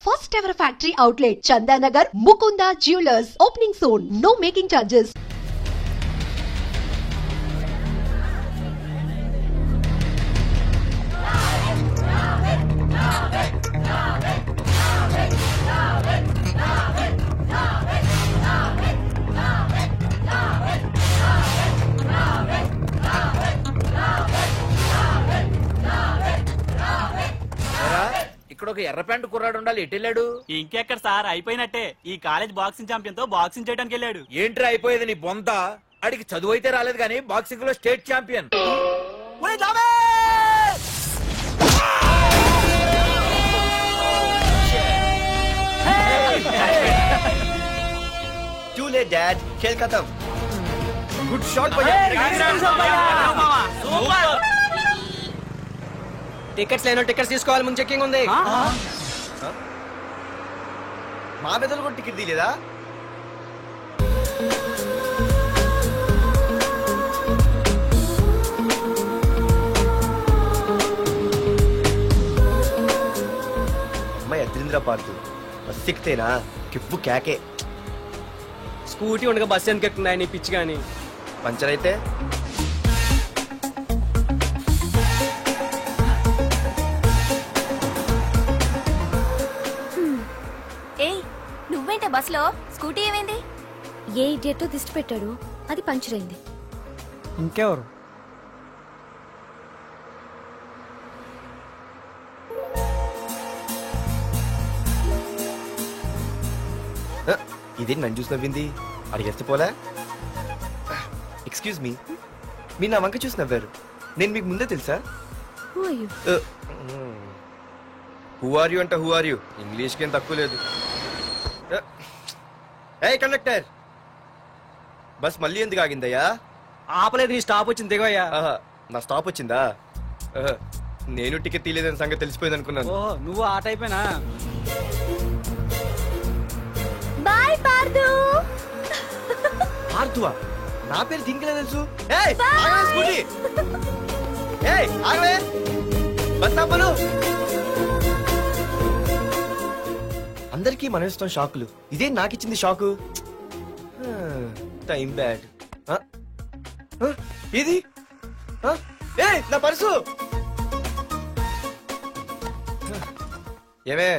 First ever factory outlet, Chandanagar, Mukunda Jewelers, opening soon. No making charges. ఇక్కడ ఒక ఎర్ర pant కుర్రాడు ఉండాలి, ఎటు వెళ్ళాడు? ఇంకెక్కడ సార్, అయిపోయినట్టే. ఈ కాలేజ్ బాక్సింగ్ ఛాంపియన్ తో బాక్సింగ్ చేయడానికి వెళ్ళాడు. ఏంట్రా అయిపోయేది నీ బొంత? అడిగి చదువు అయితే రాలేదు కానీ బాక్సింగ్ లో state champion. Too late, Dad. खेल खत्म. Good shot, भैया. టికెట్స్ లేనో టికెట్స్ తీసుకోవాలి, ముందు చెక్కింగ్ ఉంది. మా పెద్దలు కూడా టికెట్ తీయలేదా? అమ్మాయి అద్రింద్ర పార్తు బస్ ఎక్కితేనా కిప్పు కేకే. స్కూటీ ఉండగా బస్సు ఎందుకు ఎక్కుతున్నాయి నీ పిచ్చి కానీ? పంచర్ అయితే నువ్వేంటే బస్సులో? స్కూటీ ఏమైంది? ఏ ఇడియట్ దిష్టి పెట్టాడు, అది పంచర్ అయింది. ఇంకెవరు? ఇదేంటి నన్ను చూసి నవ్వింది? అడిగేస్తే పోలే. ఎక్స్క్యూజ్ మీ, మీరు నా వంక చూసి నవ్వారు. నేను మీకు ముందే తెలుసా? హూ ఆర్ యూ అంటే హూ ఆర్ యూ, ఇంగ్లీష్కి ఏం తక్కువ లేదు. ఏ కండక్టర్, బస్ మళ్ళీ ఎందుకు ఆగిందయ్యా? ఆపలేదు, నీ స్టాప్ వచ్చింది, దిగోయ్యా. నా స్టాప్ వచ్చిందా? నేను టికెట్ తీయలేదని సంగతి తెలిసిపోయింది అనుకున్నాను. ఓహో, నువ్వు ఆ టైపేనా? బాయ్ పార్దు. పార్థువా? నా పేరు దీనికిలా తెలుసు? ఏయ్ ఆగవే స్కూటీ. ఏయ్ ఆగవే, బస్ ఆపను. అందరికీ మనం ఇస్తాం షాకులు, ఇదే నాకిచ్చింది షాకు. Time bad. ఇది నా పర్సు. ఏమే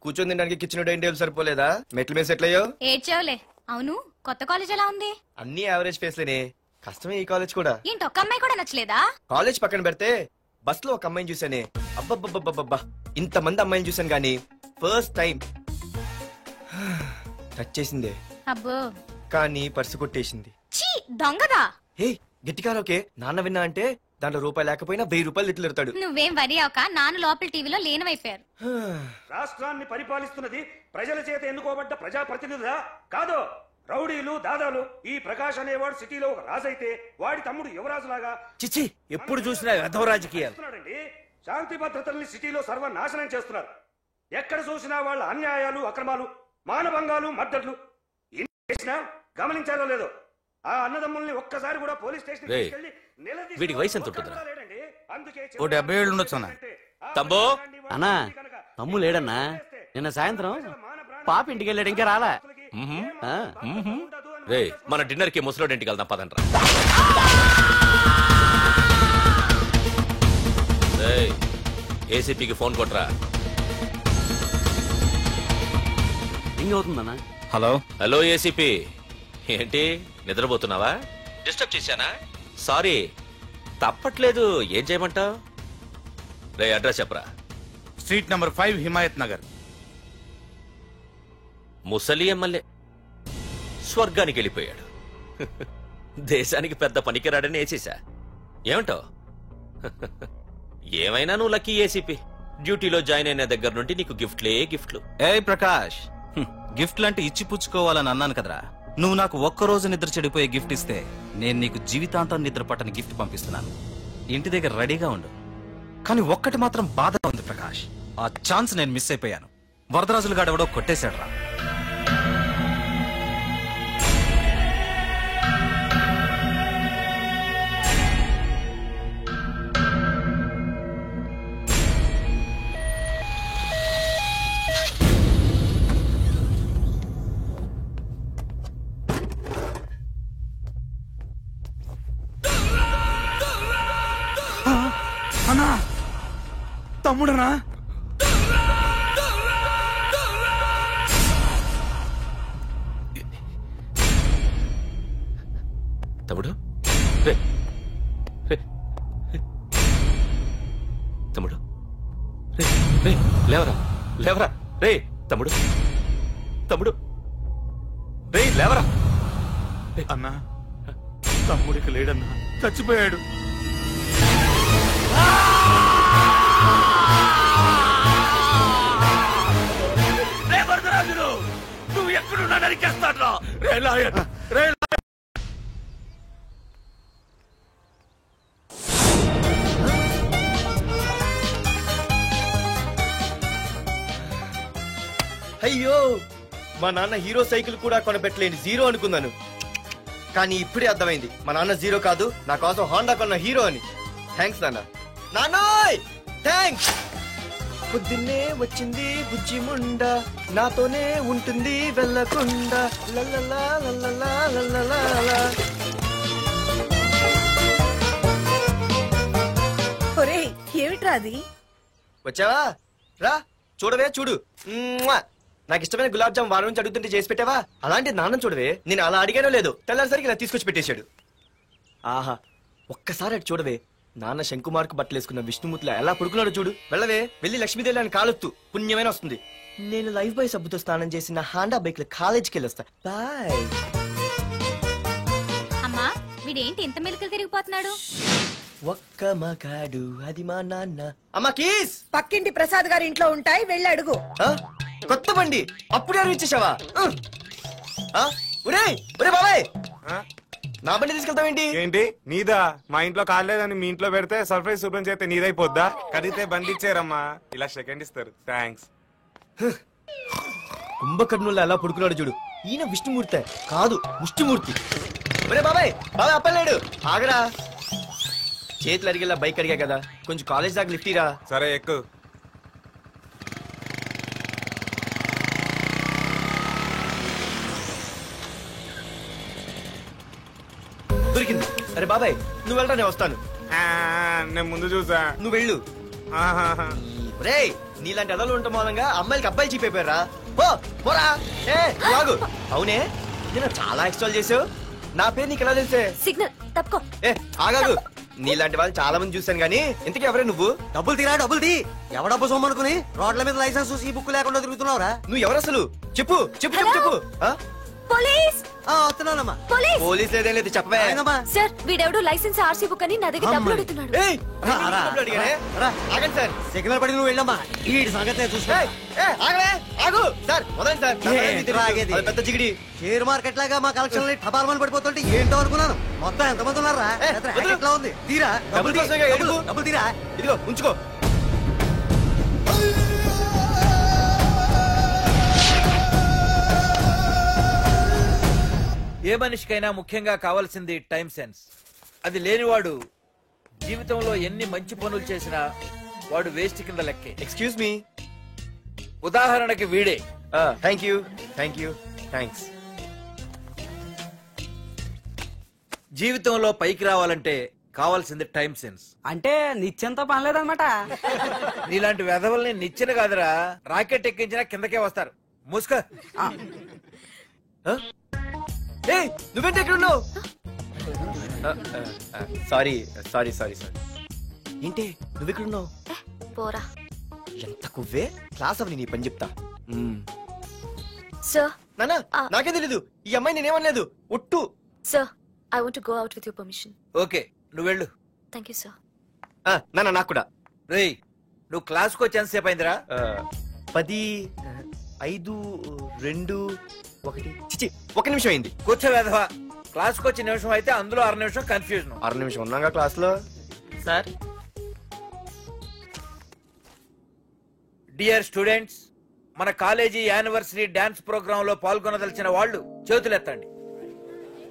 కూర్చొని తినడానికి కిచెన్ డైనింగ్ టేబుల్ సరిపోలేదా? మెట్ల మీద సెట్ అయ్యో. ఏడ్చావులే. అవును, కొత్త కాలేజ్ ఎలా ఉంది? అన్ని యావరేజ్ ఫేస్లేనే, కష్టమే ఈ కాలేజ్ కూడా. ఏంటి, ఒక్క అమ్మాయి కూడా నచ్చలేదా? కాలేజ్ పక్కన పెడితే బస్ లో ఒక అమ్మాయిని చూసానే, అబ్బబ్బబ్బబ్బబ్బా ఇంతమంది అమ్మాయిని చూసాను గానీ ఫస్ట్ టైం టచ్ చేసిందే. అబ్బో, కానీ పర్సు కొట్టేసింది. చీ దొంగదా. హే గట్టిగా ఓకే, నాన్న విన్నా అంటే దాంట్లో రూపాయి లేకపోయినా 1000 రూపాయలు ఇట్లు ఎడతాడు. నువ్వేం వరి అవక, నాన్న లోపల టీవీలో లేనవైపోయారు. రాష్ట్రాన్ని పరిపాలిస్తున్నది ప్రజల చేత ఎన్నుకోబడ్డ ప్రజాప్రతినిధులా కాదు, రౌడీలు దాదాలు. ఈ ప్రకాష్ అనేవాడు సిటీలో ఒక రాజైతే వాడి తమ్ముడు యువరాజులాగా చిచ్చి ఎప్పుడు చూసినా వెధవ రాజకీయాలు. శాంతి భద్రతల్ని సిటీలో సర్వనాశనం చేస్తున్నారు. ఎక్కడ చూసినా వాళ్ళ అన్యాయాలు, అక్రమాలు, మానభంగాలు, మద్దతులు. చేసినా గమనించారో లేదో, ఆ అన్నదమ్ముల్ని ఒక్కసారి కూడా పోలీస్ స్టేషన్ వీడికి వయసు ఎంత ఉంటుంది? అందుకే 70 ఏళ్ళు ఉండొచ్చు అన్న. తమ్ముడు అన్నా, తమ్ము లేడన్నా. నిన్న సాయంత్రం పాప ఇంటికి వెళ్ళాడు, ఇంకా రాలా. రే మన డిన్నర్ కి ముసలోడి ఇంటికి వెళ్దాం పదండ్రా. ఏసీపీకి ఫోన్ కొట్రా. రింగ్ అవుతుందన్నా. హలో హలో ఏసీపీ, ఏంటి నిద్రపోతున్నావా? డిస్టర్బ్ చేశానా? సారీ, తప్పట్లేదు. ఏం చేయమంటావు? రే అడ్రస్ చెప్పరా. Street number 5 Himayat Nagar. ముసలి ఎమ్మెల్యే స్వర్గానికి వెళ్ళిపోయాడు. దేశానికి పెద్ద పనికిరాడని వేసేసా. ఏమంటావు? ఏమైనా నువ్వు లక్కీ ఏసీపీ. డ్యూటీలో జాయిన్ అయిన దగ్గర నుండి నీకు గిఫ్ట్లే గిఫ్ట్లు. ఏ ప్రకాష్, గిఫ్ట్ లాంటి ఇచ్చి పుచ్చుకోవాలని అన్నాను కదరా. నువ్వు నాకు ఒక్కరోజు నిద్ర చెడిపోయే గిఫ్ట్ ఇస్తే నేను నీకు జీవితాంతం నిద్ర పట్టని గిఫ్ట్ పంపిస్తున్నాను. ఇంటి దగ్గర రెడీగా ఉండు. కానీ ఒక్కటి మాత్రం బాధగా ఉంది ప్రకాష్, ఆ ఛాన్స్ నేను మిస్ అయిపోయాను. వరదరాజులు గాడెవడో కొట్టేశాడు రా. తమ్ముడనా? తమ్ముడు రే రే తమ్ముడు రే రే లేవరా లేవరా రే తమ్ముడు తమ్ముడు రే లేవరా అన్నా తమ్ముడికి లేడన్నా, చచ్చిపోయాడు. నువ్వు ఎక్కడున్నా నరికేస్తాడ్రా. రే లాయర్, రే అయ్యో మా నాన్న హీరో సైకిల్ కూడా కొనబెట్టలేని జీరో అనుకున్నాను. కానీ ఇప్పుడే అర్థమైంది మా నాన్న జీరో కాదు, నా కోసం హోండా కొన్న హీరో అని. థ్యాంక్స్ నాన్న. నాన్నోయ్ థ్యాంక్స్. పొద్దున్నే వచ్చింది బుజ్జి ముండ, నాతోనే ఉంటుంది వెళ్ళకుండా. లల్లలా లల్లలా లల్లలా. ఏమిట్రా అది? వచ్చావా? రా చూడవే చూడు. నాకు ఇష్టమైన గులాబ్ జామ్ వారం నుంచి అడుగుతుంటే చేసి పెట్టావా? అలాంటి నాన్న చూడవే, నేను అలా అడిగానో లేదు, తెల్లారిసరికి ఇలా తీసుకొచ్చి పెట్టేశాడు. ఆహా ఒక్కసారి అటు చూడవే, నాన్న శంకుమార్కు బట్టలేసుకున్న విష్ణుమూర్తిలా ఎలా పడుకున్నాడు చూడు. వెళ్ళవే, వెళ్ళి లక్ష్మీదేవి అని కాలొత్తు, పుణ్యమైన వస్తుంది. నేను లైఫ్ బాయ్ సబ్బుతో స్నానం చేసి నా హాండా బైక్ లో కాలేజీకి వెళ్ళొస్తా. బాయ్. అమ్మా వీడేంటి ఇంత మెలికలు తిరిగిపోతున్నాడు? ఒక్క మగాడు అది మా నాన్న. అమ్మా కీస్ పక్కింటి ప్రసాద్ గారి ఇంట్లో ఉంటాయి, వెళ్ళి అడుగు. కొత్త బండి అప్పుడే అరివిచ్చేసావా? ఒరే ఒరే బాబాయ్, నా బండి తీసుకెళ్తావేంటి? ఏంటి నీదా? మా ఇంట్లో కాలేదని మీ ఇంట్లో పెడితే సర్ప్రైజ్ శుభ్రం చేస్తే నీదైపోద్దా? కడిగితే బండి ఇచ్చారమ్మా, ఇలా సెకండ్ ఇస్తారు. థ్యాంక్స్. కుంభకర్ణుల్లో ఎలా పడుకున్నాడు చూడు. ఈయన విష్ణుమూర్తి కాదు ముష్టిమూర్తి. ఒరే బాబాయ్ బాబాయ్ అప్పలేడు, ఆగరా. చేతులు అడిగేలా బైక్ అడిగా కదా, కొంచెం కాలేజ్ దాకా లిఫ్ట్ ఇరా. సరే ఎక్కు. దొరికింది. అరే బాబాయ్ నువ్వు వెళ్ళరా, నేను వస్తాను. నేను ముందు చూసా. నువ్వు వెళ్ళు. రే నీలాంటి అదలు ఉండటం మూలంగా అమ్మాయిలకి అబ్బాయిలు చీపైపోయారా? పోరా. లాగు. అవునే నేను చాలా ఎక్స్ట్రాల్ చేసావు, నా పేరు నీకు ఎలా తెలిసే? సిగ్నల్ తప్పుకో. ఆగాగు. నీలాంటి వాళ్ళు చాలా మంది చూసాను గానీ ఇంతకీ ఎవరే నువ్వు? డబ్బులు తీరా, డబ్బులు తీ. ఎవడబ్బు సొమ్మనుకుని రోడ్ల మీద లైసెన్స్ చూసి బుక్ లేకుండా తిరుగుతున్నావురా? నువ్వు ఎవరు అసలు? చెప్పు చెప్పు చెప్పు చెప్పు. పోలీస్ వస్తున్నానమ్మా. పోలీస్ లేదేం లేదు, చెప్పవే. సార్ వీడెవడు లైసెన్స్ ఆర్సీ బుక్ అని నా దగ్గర డబ్బులు అడుగుతున్నాడు. ఆగండి సార్. సిగ్నల్ పడి నువ్వు వెళ్ళమ్మా, ఈ సంగతి చూసుకో. ఆగు సార్, వదండి సార్. పెద్ద జిగిడి షేర్ మార్కెట్ లాగా మా కలెక్షన్ టపాల్మని పడిపోతుంటే ఏంటో అనుకున్నాను. మొత్తం ఎంతమంది ఉన్నారా? ఎట్లా ఉంది? తీరా డబ్బులు తీరా. ఇదిగో ఉంచుకో. ఏ మనిషికైనా ముఖ్యంగా కావాల్సింది టైం సెన్స్. అది లేనివాడు జీవితంలో ఎన్ని మంచి పనులు చేసినా వాడు వేస్ట్ కింద లెక్కే. Excuse me. ఉదాహరణకి వీడే. Thank you thank you thanks. జీవితంలో పైకి రావాలంటే కావాల్సింది టైం సెన్స్. అంటే నిత్యంతో పనిలేదన్నమాట. నీలాంటి వెధవల్ని నిచ్చెన కాదురా, రాకెట్ ఎక్కించినా కిందకే వస్తారు. మూసుక. నువ్వేంటి ఎక్కడ ఉన్నావు? Sorry sorry sorry sorry. ఏంటి నువ్వు ఇక్కడ ఉన్నావు? పోరా. ఎంత కువ్వే. క్లాస్ అవని నీ పని చెప్తా. సార్ నానా నాకే తెలీదు, ఈ అమ్మాయి నేనేమనలేదు ఒట్టు. Sir I want to go out with your permission. Okay నువ్వు వెళ్ళు. Thank you sir. నానా నాకు కూడా. రేయ్ నువ్వు క్లాస్కి వచ్చి ఎంతసేపు అయిందిరా? 10, 5, 2, 1 చిచి 1 నిమిషం అయింది. కూర్చో వెధవా. క్లాస్కి వచ్చి నిమిషం అయితే అందులో 6 నిమిషం కన్ఫ్యూజన్. 6 నిమిషం ఉన్నాగా క్లాస్ లో. సార్ డియర్ స్టూడెంట్స్, మన కాలేజీ యానివర్సరీ డాన్స్ ప్రోగ్రామ్ లో పాల్గొనదలిచిన వాళ్ళు చేతులెత్తండి.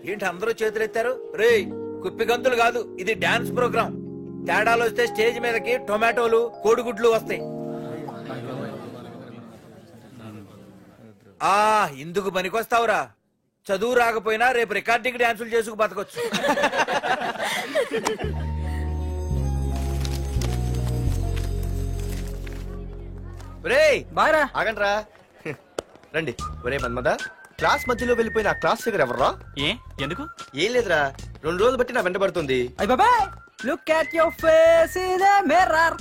ఏంటి అందరూ చేతులెత్తారు? రేయ్ కుప్పి గంతులు కాదు, ఇది డాన్స్ ప్రోగ్రామ్. తేడాలు వస్తే స్టేజ్ మీదకి టొమాటోలు కోడిగుడ్లు వస్తాయి. ఇందుకు పనికొస్తావురా. చదువు రాకపోయినా రేపు రికార్డింగ్ డాన్సులు చేసుకు బతకొచ్చు. ఒరేయ్ బాగా ఆగండ్రా రండి. ఒరే మన్మద, క్లాస్ మధ్యలో వెళ్ళిపోయిన ఆ క్లాస్ ఫిగర్ ఎవర్రా? ఏ ఎందుకు? ఏం లేదురా, 2 రోజులు బట్టి నా వెంట పడుతుంది. అయ్య బాబాయ్, look at your face in a mirror.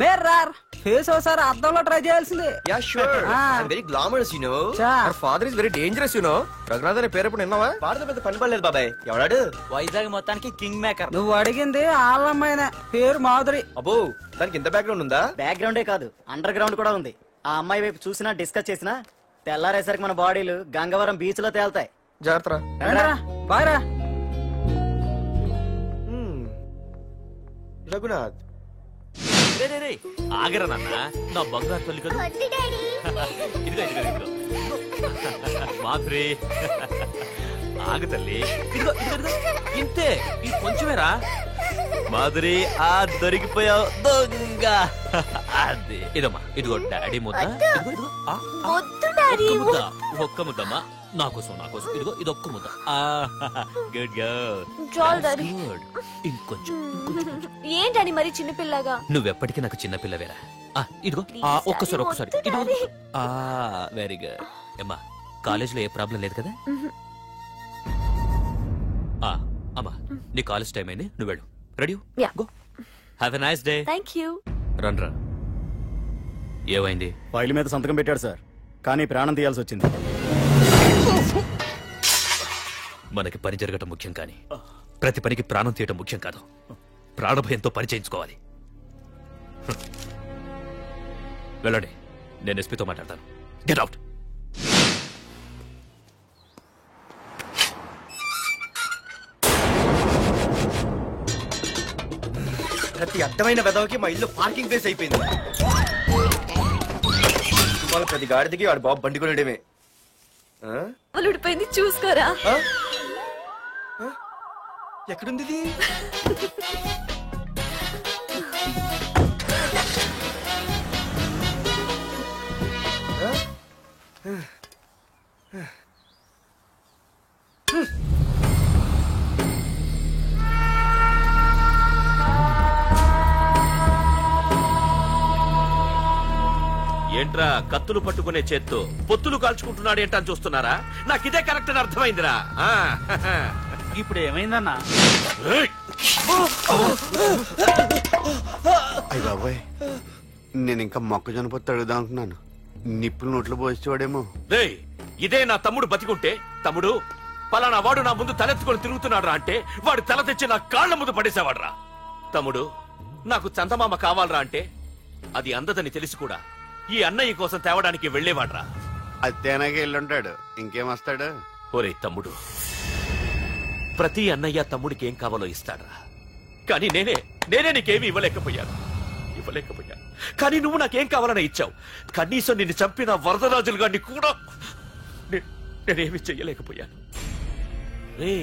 Mirror face ఒకసారి అద్దంలో ట్రై చేయాల్సింది. Yeah sure, I am very glamorous you know. Our father is very dangerous you know. Raghunath అనే పేరు ఎప్పుడు విన్నావా? పాడద పెద్ద పని పడలేదు బాబాయ్. ఎవడాడు? వైజాగ్ మొత్తానికి కింగ్ మేకర్. నువ్వు అడిగింది ఆళ్ళమ్మైన పేరు మాధురి. అబ్బో, దానికి ఇంత బ్యాక్గ్రౌండ్ ఉందా? బ్యాక్గ్రౌండే కాదు, అండర్ గ్రౌండ్ కూడా ఉంది. ఆ అమ్మాయి వైపు చూసినా డిస్కస్ చేసినా తెల్లారేసరికి మన బాడీలు గంగవరం బీచ్ లో తేలుతాయి. జాగ్రత్త. బాయ్రా. రఘునాథ్ ఆగరా నాన్న, నా బంగారు తల్లి కదా. ఇదిగో ఇదిగో ఇదిగో మాధురి, ఆగు తల్లి. ఇదిగో ఇదిగో ఇదిగో, ఇంతే, ఇది కొంచెమేరా. మాధురి, ఆ దొరికిపోయావు దొంగ. అదే ఇదమ్మా, ఇదిగో డాడీ ముద్ద. ఇదిగో ఇదిగో, ఒక్క ముద్దమ్మా, నా కోసం నా కోసం. ఇదిగో ఇది ఒక్క ముద్ద. Good good. ఇంకొంచెం. ఏంటని మరి చిన్నపిల్లగా? నువ్వెప్పటికీ నాకు చిన్న పిల్లవేరా. ఇదిగో ఒక్కసారి ఇదిగో. Very good. అమ్మా, కాలేజీలో ఏ ప్రాబ్లం లేదు కదా? అమ్మా, నీ కాలేజ్ టైం అయింది, నువ్వు వెళ్ళు. Ready? Go. Have a nice day. Thank you. రా. ఏమైంది? ఫైల్ మీద సంతకం పెట్టాడు సార్, కానీ ప్రాణం తీయాల్సి వచ్చింది. మనకి పని జరగటం ముఖ్యం, కానీ ప్రతి పనికి ప్రాణం తీయటం ముఖ్యం కాదు. ప్రాణభయంతో పని చేయించుకోవాలి. వెళ్ళండి, నేను ఎస్పీతో మాట్లాడతాను. Get out. ప్రతి అర్థమైన వెదవకి మా ఇల్లు పార్కింగ్ ప్లేస్ అయిపోయింది. వాళ్ళ ప్రతి గాడిదకి వాడు బాబు బండి కొనడమే. ఉడిపోయింది, చూసుకోరా. ఎక్కడుంది ఇది? ఏంట్రా కత్తులు పట్టుకునే చేత్తో పొత్తులు కాల్చుకుంటున్నాడు ఏంటని చూస్తున్నారా? నాకు ఇదే కరెక్ట్ అని అర్థమైందిరా. ఇప్పుడు ఏమైందన్నా? అయ్య బాబాయ్, నేను ఇంకా మొక్కజొన్న పొత్తు అడుగుదాం అనుకున్నాను. నిప్పులు నోట్లో పోసేవాడేమో. రేయ్, ఇదే నా తమ్ముడు బతికుంటే, తమ్ముడు పలానా వాడు నా ముందు తలెత్తుకొని తిరుగుతున్నాడు రా అంటే వాడు తల తెచ్చి నా కాళ్ల ముందు పడేసేవాడ్రా. తమ్ముడు, నాకు చందమామ కావాలరా అంటే అది అందదని తెలిసి కూడా ఈ అన్నయ్య కోసం తేవడానికి వెళ్లేవాడ్రా. అత్తేనాకి వెళ్ళుంటాడు, ఇంకేం వస్తాడు? ఒరే తమ్ముడు, ప్రతి అన్నయ్య తమ్ముడికి ఏం కావాలో ఇస్తాడ్రా. కానీ నేనే నీకేమీ ఇవ్వలేకపోయాను. కానీ నువ్వు నాకేం కావాలని ఇచ్చావు. కనీసం నిన్ను చంపిన వరదరాజులు గారిని కూడా నేనేమి చెయ్యలేకపోయాను. రే,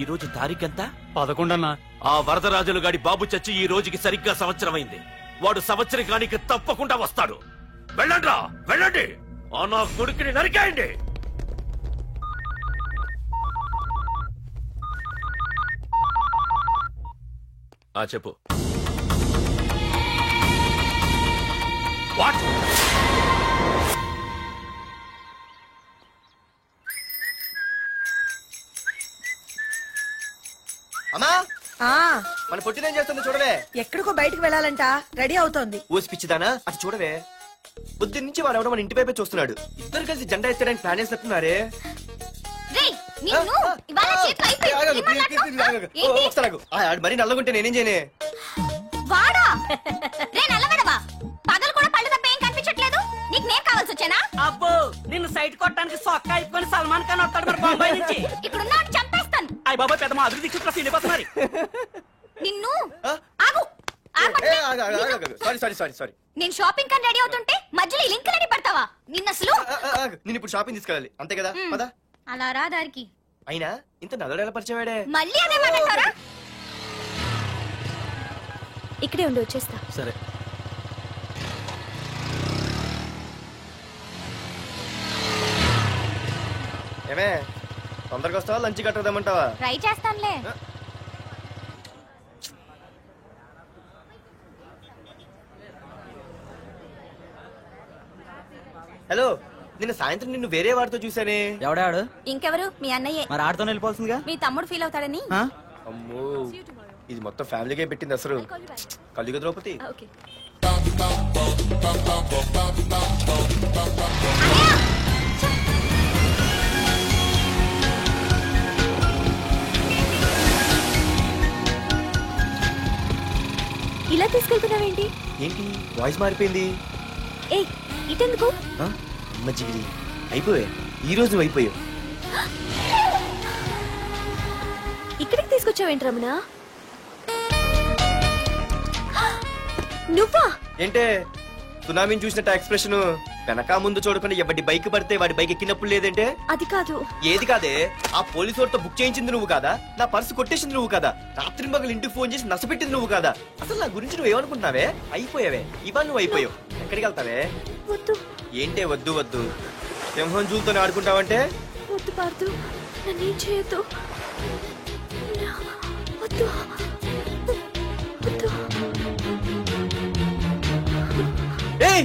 ఈ రోజు తారీఖెంత? 11 అన్నా. ఆ వరదరాజులు గాడి బాబు చచ్చి ఈ రోజుకి సరిగ్గా సంవత్సరమైంది. వాడు సంవత్సరానికి తప్పకుండా వస్తాడు. వెళ్ళండ్రా, వెళ్ళండి. ఆ నా కొడుకుని నరికేయండి. చెప్పు. వాట్? అమ్మా, మన పొట్టినేం చేస్తుంది చూడవే. ఎక్కడికో బయటకు వెళ్ళాలంట, రెడీ అవుతోంది. ఊసి పిచ్చిదానా, అటు చూడవే. బుద్ధి నుంచి వాడు ఎవడో మన ఇంటి వైపే చూస్తున్నాడు. ఇద్దరు కలిసి జెండా ఎత్తడానికి ప్లాన్ చేస్తున్నారే. మరి నల్లగుంటే నేనేం చేయనే? వాడా రే నల్లవడవా, పగలు కూడా పళ్ళు తప్ప ఏం కనిపించట్లేదు. నీకు నేను కావాల్సి వచ్చానా? అబ్బో, నిన్ను సైట్ కొట్టడానికి సొక్క అయిపోయి సల్మాన్ ఖాన్ వస్తాడు మరి బొంబాయి నుంచి. ఇక్కడ ఉన్నాడు చంపేస్తాను. అయ్య బాబా, పెద్ద మాధురి దీక్షితుల సిలబస్ మరి. నిన్ను ఆగు. సారీ. నేను షాపింగ్ కని రెడీ అవుతుంటే మధ్యలో ఈ లింకులని పడతావా? నిన్న అసలు నేను ఇప్పుడు షాపింగ్ తీసుకెళ్ళాలి, అంతే కదా? పదా. అలా రా దారికి. అయినా ఇంత నల్లడు ఎలా పరిచయవాడే? మళ్ళీ అదే మాట్లాడతారా? ఇక్కడే ఉండి వచ్చేస్తా. సరే. ఏమే, తొందరగా వస్తావా, లంచ్ కట్టదామంటావా? ట్రై చేస్తానులే. హలో, నిన్న సాయంత్రం నిన్ను వేరే వాడితో చూసానే. ఎవడాడు? ఇంకెవరు? మీ అన్నయ్యే. మరి ఆడుతో వెళ్ళిపోతుందిగా. మీ తమ్ముడు ఫీల్ అవుతాడని. అమ్మో, ఇది మొత్తం ఫ్యామిలీకే పెట్టింది అసలు. కలియుగ ద్రౌపది. ఇలా తీసుకెళ్తున్నావేంటి? ఏంటి వాయిస్ మారిపోయింది? ఏ ఇటెందుకు? మజ్జిగిరి అయిపోయా, ఈ రోజు నువ్వు అయిపోయావు. ఇక్కడికి తీసుకొచ్చావేంటి రమణ? నువ్వా? ఏంటే సునామీని చూసినట్టు ఎక్స్ప్రెషన్? వెనక ముందు చూడకుండా ఎవడి బైక్ పడితే వాడి బైక్ ఎక్కినప్పుడు లేదంటే? అది కాదు. ఏది కాదే? ఆ పోలీసు వాడితో బుక్ చేయించింది నువ్వు కాదా? నా పర్సు కొట్టేసింది నువ్వు కాదా? రాత్రి మగలు ఇంటికి ఫోన్ చేసి నసపెట్టింది నువ్వు కాదా? అసలు నా గురించి నువ్వు ఏమనుకుంటున్నావే? అయిపోయావే, ఇవాళ నువ్వు అయిపోయావు. ఎక్కడికి వెళ్తావే? వద్దు. ఏంటే వద్దు వద్దు? సింహం జూలతో ఆడుకుంటావంటే? వద్దు పార్దు, నన్నేం చేయొద్దు. వద్దు వద్దు. ఏయ్,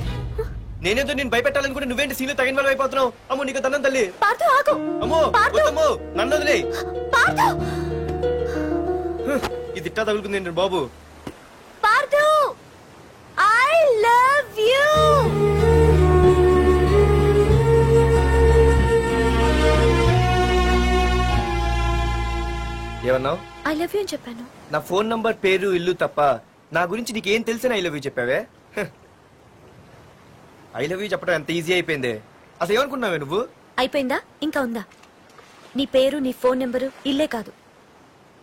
నేనేదో నేను భయపెట్టాలనుకుంటే నువ్వేంటి సీన్లు తగిన వాళ్ళు అయిపోతున్నావు? అమ్మో నీకు దండం తల్లి. పార్దు ఆగు. అమ్మో వద్దమ్మో, నన్ను వదిలే. పార్దు, ఇది ఇట్టా తగులుకుంది ఏంటి బాబు? Parthu, I love you. ఏమన్నావు? ఐ లవ్ యూ అని చెప్పాను. నా ఫోన్ నంబర్, పేరు, ఇల్లు తప్ప నా గురించి నీకేం తెలిసిన ఐ లవ్ యూ చెప్పావే? ఐ లవ్ యూ చెప్పడం ఎంత ఈజీ అయిపోయింది. అసలు ఏమనుకున్నావే నువ్వు? అయిపోయిందా? ఇంకా ఉందా? నీ పేరు, నీ ఫోన్ నెంబరు, ఇల్లే కాదు,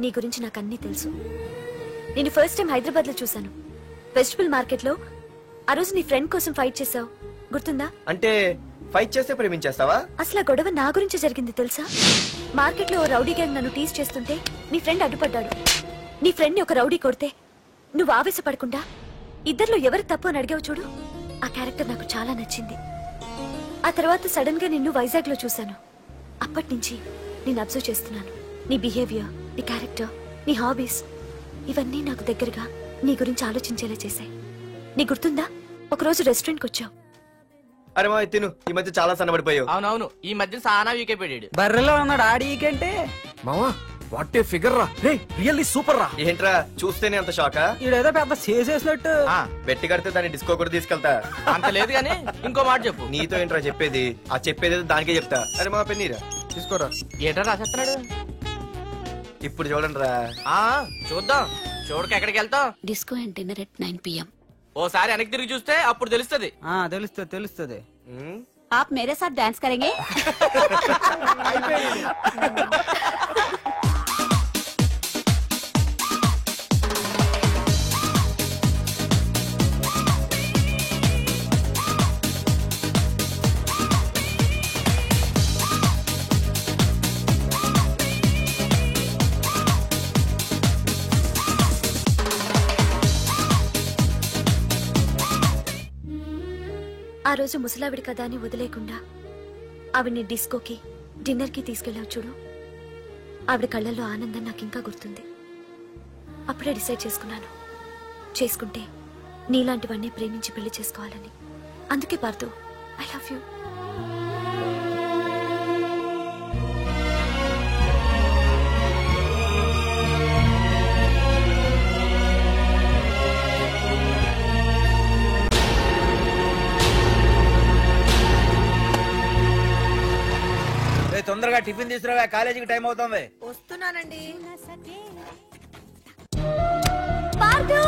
నీ గురించి నాకు అన్నీ తెలుసు. నేను ఫస్ట్ టైం హైదరాబాద్ లో చూశాను, వెజిటబుల్ మార్కెట్ లో. ఆ రోజు నీ ఫ్రెండ్ కోసం ఫైట్ చేసావు, గుర్తుందా? అంటే ఫైట్ చేస్తే ప్రేమించేస్తావా? అసలు ఆ గొడవ నా గురించి జరిగింది తెలుసా? మార్కెట్ లో ఓ రౌడీ గ్యాంగ్ నన్ను టీజ్ చేస్తుంటే నీ ఫ్రెండ్ అడ్డుపడ్డాడు. నీ ఫ్రెండ్ ని ఒక రౌడీ కొడితే నువ్వు ఆవేశపడకుండా ఇద్దరిలో ఎవరు తప్పు అని అడిగావు చూడు, ఆ క్యారెక్టర్ నాకు చాలా నచ్చింది. ఆ తర్వాత సడన్ గా నిన్ను వైజాగ్ లో చూశాను. అప్పటి నుంచి నేను అబ్జర్వ్ చేస్తున్నాను. నీ బిహేవియర్, నీ క్యారెక్టర్, నీ హాబీస్, ఇవన్నీ నాకు దగ్గరగా నీ గురించి ఆలోచించేలా చేశాయి. నీ గుర్తుందా, ఒకరోజు రెస్టారెంట్ కి వచ్చావు. అరే మా తిను, ఈ మధ్య చాలా సన్నబడిపోయావు. అవునవును, ఈ మధ్య సానా వీకే పెట్టాడు. బర్రెలో ఉన్నాడు ఆడికంటే. మావా వాట్ ఏ ఫిగర్ రా, రే రియల్లీ సూపర్ రా. ఏంట్రా చూస్తేనే అంత షాకా? ఈడేదో పెద్ద చేసేసినట్టు. బెట్టి కడితే దాన్ని డిస్కో కూడా తీసుకెళ్తా. అంత లేదు గానీ ఇంకో మాట చెప్పు. నీతో ఏంట్రా చెప్పేది? ఆ చెప్పేది దానికే చెప్తా. అరే మా పెన్నీరా తీసుకోరా. ఏటా రాసేస్తున్నాడు ఇప్పుడు చూడండి రా. చూద్దాం, చూడక ఎక్కడికి వెళ్తాం? Disco and dinner at 9 PM. ఓసారి వెనక్కి తిరిగి చూస్తే అప్పుడు తెలుస్తుంది. తెలుస్తుంది తెలుస్తుంది. आप मेरे साथ डांस करेंगे? ఆ రోజు ముసలావిడి కదా అని వదిలేకుండా ఆవిడ్ని డిస్కోకి, డిన్నర్ కి తీసుకెళ్ళావు చూడు, ఆవిడ కళ్ళల్లో ఆనందం నాకు ఇంకా గుర్తుంది. అప్పుడే డిసైడ్ చేసుకున్నాను, చేసుకుంటే నీలాంటివన్నీ ప్రేమించి పెళ్లి చేసుకోవాలని. అందుకే పార్దు, ఐ లవ్ యూ. తొందరగా టిఫిన్ తీసుకురావా, కాలేజీకి టైం అవుతుంది. వస్తున్నానండి. Pardhu,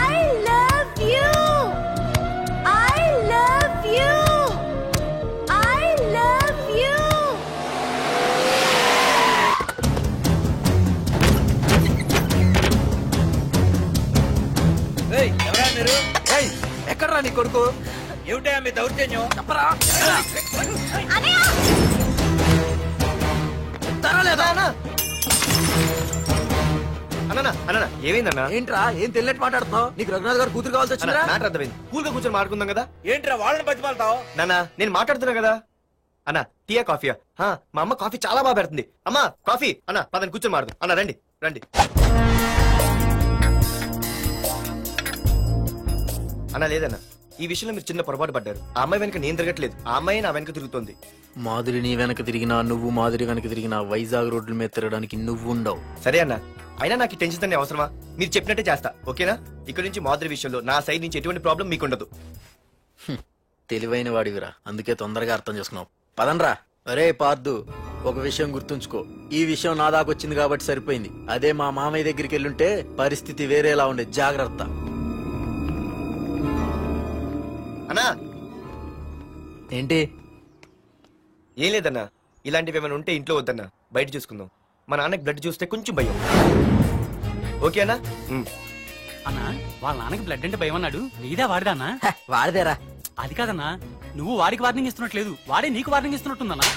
I love you. I love you. I love you. ఎవరా మీరు? ఎక్కడరా నీ కొడుకు? ఏమిటా మీ దౌర్జన్యం? చెప్పరా. అన్న ఏమైందన్నా? ఏంట్రా ఏం తెలియట్ మాట్లాడుతున్నావు? నీకు రఘునాథ్ గారు కూతురు కావాల్సి వచ్చిందా? మ్యాటర్ అర్థమైంది. కూల్ గా కూర్చొని మాట్లాడుకుందాం కదా. ఏంట్రా వాళ్ళని బతిమాలతావు? నాన్న నేను మాట్లాడుతున్నా కదా. అన్న టీయా కాఫీయా? మా అమ్మ కాఫీ చాలా బాగా పెడుతుంది. అమ్మా కాఫీ. అన్న పదని కూర్చొని మాడదు. అన్న రండి రండి. అన్న లేదన్నా ఈ విషయంలో మీరు చిన్న పొరపాటు పడ్డారు. ఆ అమ్మాయి వెనక నేను తిరగట్లేదు, ఆ అమ్మాయి నా వెనక తిరుగుతుంది. మాధురి నీ వెనక తిరిగినా, నువ్వు మాధురి వెనక తిరిగినా వైజాగ్ రోడ్ల మీద తిరగడానికి నువ్వు ఉండవు. సరే అన్న, అయినా నాకు టెన్షన్ అనే అవసరమా? మీరు చెప్పినట్టే చేస్తా, ఓకేనా? ఇక్కడ నుంచి మాధురి విషయంలో నా సైడ్ నుంచి ఎటువంటి ప్రాబ్లం మీకు ఉండదు. తెలివైన వాడివిరా, అందుకే తొందరగా అర్థం చేసుకున్నావు. పదండ్రా. అరే పార్దు, ఒక విషయం గుర్తుంచుకో, ఈ విషయం నా దాకొచ్చింది కాబట్టి సరిపోయింది. అదే మా మామయ్య దగ్గరికి వెళ్ళుంటే పరిస్థితి వేరేలా ఉండే. జాగ్రత్త. అన్నా ఏంటి? ఏం లేదన్నా, ఇలాంటివి ఏమైనా ఉంటే ఇంట్లో వద్దన్నా, బయట చూసుకుందాం. మా నాన్నకి బ్లడ్ చూస్తే కొంచెం భయం. ఓకే అన్నా? అన్నా, వాళ్ళ నాన్నకి బ్లడ్ అంటే భయం అన్నాడు, నీదా వాడిదా అన్నా? వాడిదేరా. అది కాదన్నా, నువ్వు వాడికి వార్నింగ్ ఇస్తున్నట్లేదు, వాడే నీకు వార్నింగ్ ఇస్తున్నట్టుందన్నా.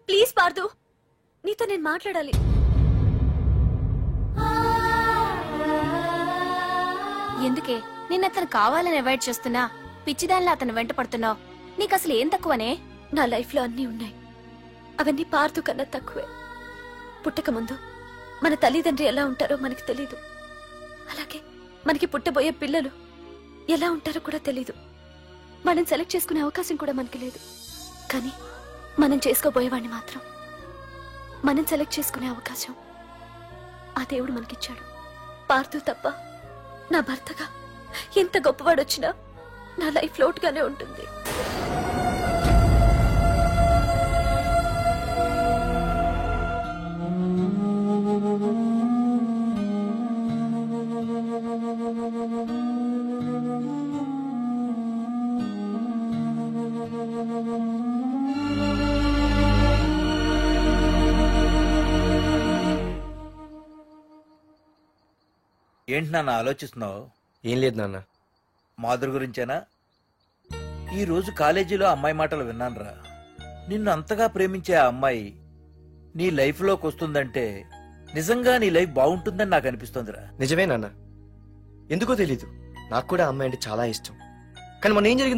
ప్లీజ్ పార్దు, నీతో నేను మాట్లాడాలి. ఎందుకే నిన్న అతను కావాలని అవాయిడ్ చేస్తున్నా, పిచ్చిదానిలో అతను వెంట పడుతున్నావు? నీకు అసలు ఏం తక్కువనే? నా లైఫ్ లో అన్నీ ఉన్నాయి, అవన్నీ పార్దు కన్నా తక్కువే. పుట్టక ముందు మన తల్లిదండ్రి ఎలా ఉంటారో మనకి తెలీదు, అలాగే మనకి పుట్టబోయే పిల్లలు ఎలా ఉంటారో కూడా తెలీదు. మనం సెలెక్ట్ చేసుకునే అవకాశం కూడా మనకి లేదు. కానీ మనం చేసుకోబోయేవాడిని మాత్రం మనం సెలెక్ట్ చేసుకునే అవకాశం ఆ దేవుడు మనకిచ్చాడు. పార్దు తప్ప నా భర్తగా ఎంత గొప్పవాడొచ్చినా నా లైఫ్ లోటుగానే ఉంటుంది. ఏంటి నాన్న ఆలోచిస్తున్నావు? ఏం లేదు నాన్న. మాధురి గురించేనా? ఈ రోజు కాలేజీలో అమ్మాయి మాటలు విన్నానురా. నిన్ను అంతగా ప్రేమించే ఆ అమ్మాయి నీ లైఫ్ లోకి వస్తుందంటే నిజంగా నీ లైఫ్ బాగుంటుందని నాకు అనిపిస్తోందిరా. నిజమే నాన్న, ఎందుకో తెలీదు, నాకు కూడా అమ్మాయి అంటే చాలా ఇష్టం. కానీ మొన్న ఏం జరిగింది